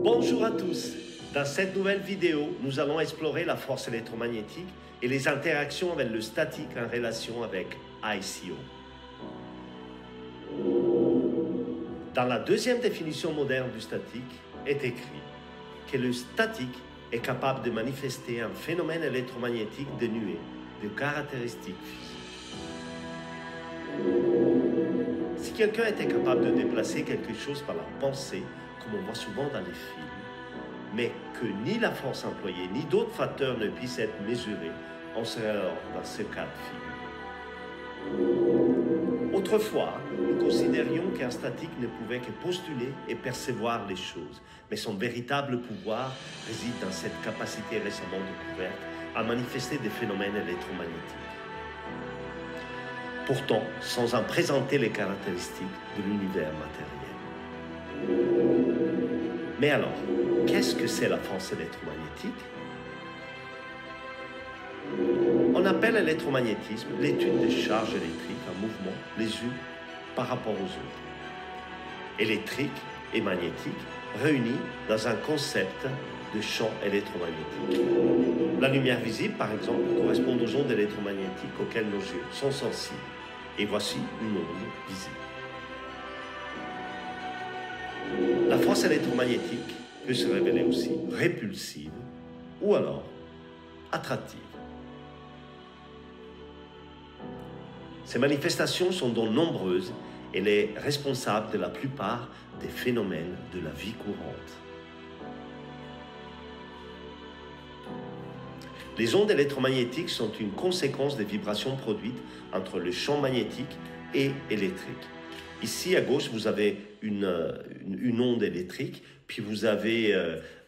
Bonjour à tous. Dans cette nouvelle vidéo, nous allons explorer la force électromagnétique et les interactions avec le statique en relation avec ICO. Dans la deuxième définition moderne du statique est écrit que le statique est capable de manifester un phénomène électromagnétique dénué de caractéristiques physiques. Si quelqu'un était capable de déplacer quelque chose par la pensée, comme on voit souvent dans les films, mais que ni la force employée ni d'autres facteurs ne puissent être mesurés, on serait alors dans ce cas de figure. Autrefois, nous considérions qu'un statique ne pouvait que postuler et percevoir les choses, mais son véritable pouvoir réside dans cette capacité récemment découverte à manifester des phénomènes électromagnétiques. Pourtant, sans en présenter les caractéristiques de l'univers matériel. Mais alors, qu'est-ce que c'est la force électromagnétique? On appelle l'électromagnétisme l'étude des charges électriques en mouvement les unes par rapport aux autres. Électrique et magnétique réunis dans un concept de champ électromagnétique. La lumière visible, par exemple, correspond aux ondes électromagnétiques auxquelles nos yeux sont sensibles. Et voici une onde visible. La force électromagnétique peut se révéler aussi répulsive ou alors attractive. Ces manifestations sont donc nombreuses et elle est responsable de la plupart des phénomènes de la vie courante. Les ondes électromagnétiques sont une conséquence des vibrations produites entre le champ magnétique et électrique. Ici, à gauche, vous avez une onde électrique, puis vous avez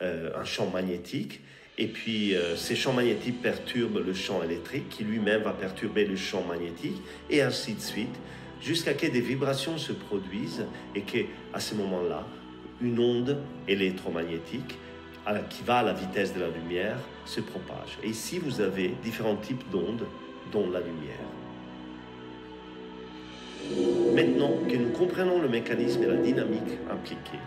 un champ magnétique, et puis ces champs magnétiques perturbent le champ électrique, qui lui-même va perturber le champ magnétique, et ainsi de suite, jusqu'à ce que des vibrations se produisent, et qu'à ce moment-là, une onde électromagnétique, qui va à la vitesse de la lumière, se propage. Et ici, vous avez différents types d'ondes, dont la lumière. Maintenant que nous comprenons le mécanisme et la dynamique impliquée,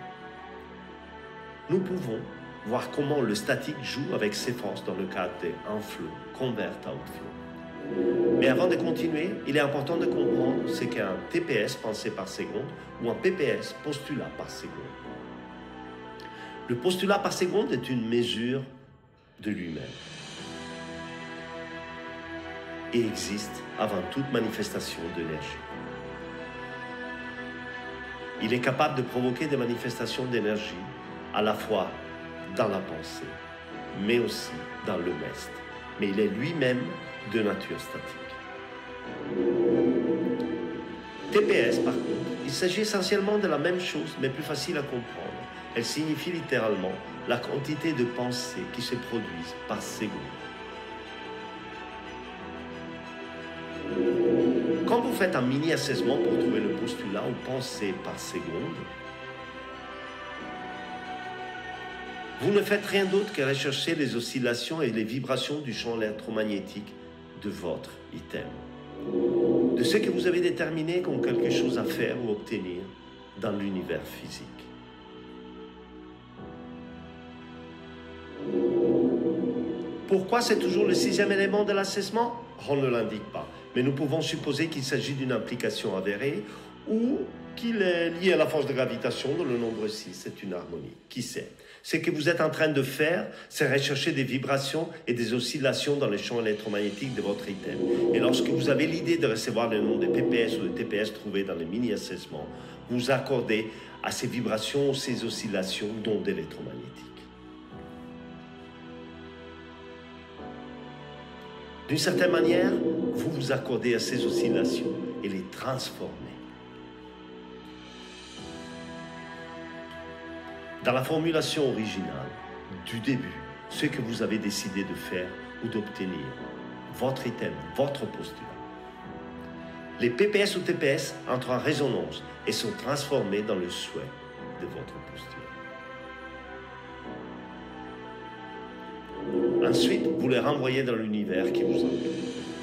nous pouvons voir comment le statique joue avec ses forces dans le cadre d'un flow, convert outflow. Mais avant de continuer, il est important de comprendre ce qu'est un TPS, pensée par seconde, ou un PPS, postulat par seconde. Le postulat par seconde est une mesure de lui-même et existe avant toute manifestation d'énergie. Il est capable de provoquer des manifestations d'énergie à la fois dans la pensée, mais aussi dans le reste. Mais il est lui-même de nature statique. TPS, par contre, il s'agit essentiellement de la même chose, mais plus facile à comprendre. Elle signifie littéralement la quantité de pensées qui se produisent par seconde. Quand vous faites un mini-assessment pour trouver le postulat ou pensée par seconde, vous ne faites rien d'autre que rechercher les oscillations et les vibrations du champ électromagnétique de votre item, de ce que vous avez déterminé comme quelque chose à faire ou obtenir dans l'univers physique. Pourquoi c'est toujours le sixième élément de l'assessment? On ne l'indique pas, mais nous pouvons supposer qu'il s'agit d'une implication avérée ou qu'il est lié à la force de gravitation dont le nombre 6 c'est une harmonie. Qui sait? Ce que vous êtes en train de faire, c'est rechercher des vibrations et des oscillations dans les champs électromagnétiques de votre item. Et lorsque vous avez l'idée de recevoir le nom de PPS ou de TPS trouvés dans les mini-assessments, vous accordez à ces vibrations ou ces oscillations d'ondes électromagnétiques. D'une certaine manière, vous vous accordez à ces oscillations et les transformez. Dans la formulation originale, du début, ce que vous avez décidé de faire ou d'obtenir, votre item, votre postulat. Les PPS ou TPS entrent en résonance et sont transformés dans le souhait de votre postulat. Ensuite, vous les renvoyez dans l'univers qui vous entoure.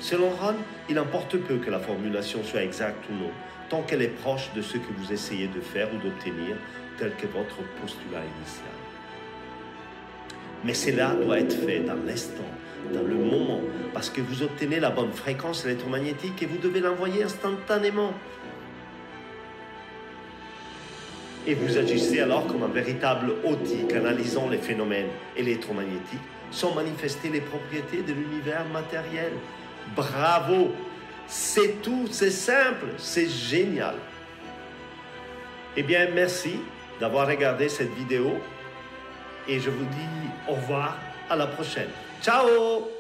Selon Ron, il importe peu que la formulation soit exacte ou non, tant qu'elle est proche de ce que vous essayez de faire ou d'obtenir, tel que votre postulat initial. Mais cela doit être fait dans l'instant, dans le moment, parce que vous obtenez la bonne fréquence électromagnétique et vous devez l'envoyer instantanément. Et vous agissez alors comme un véritable outil canalisant les phénomènes électromagnétiques sans manifester les propriétés de l'univers matériel. Bravo! C'est tout, c'est simple, c'est génial. Eh bien, merci d'avoir regardé cette vidéo et je vous dis au revoir, à la prochaine. Ciao!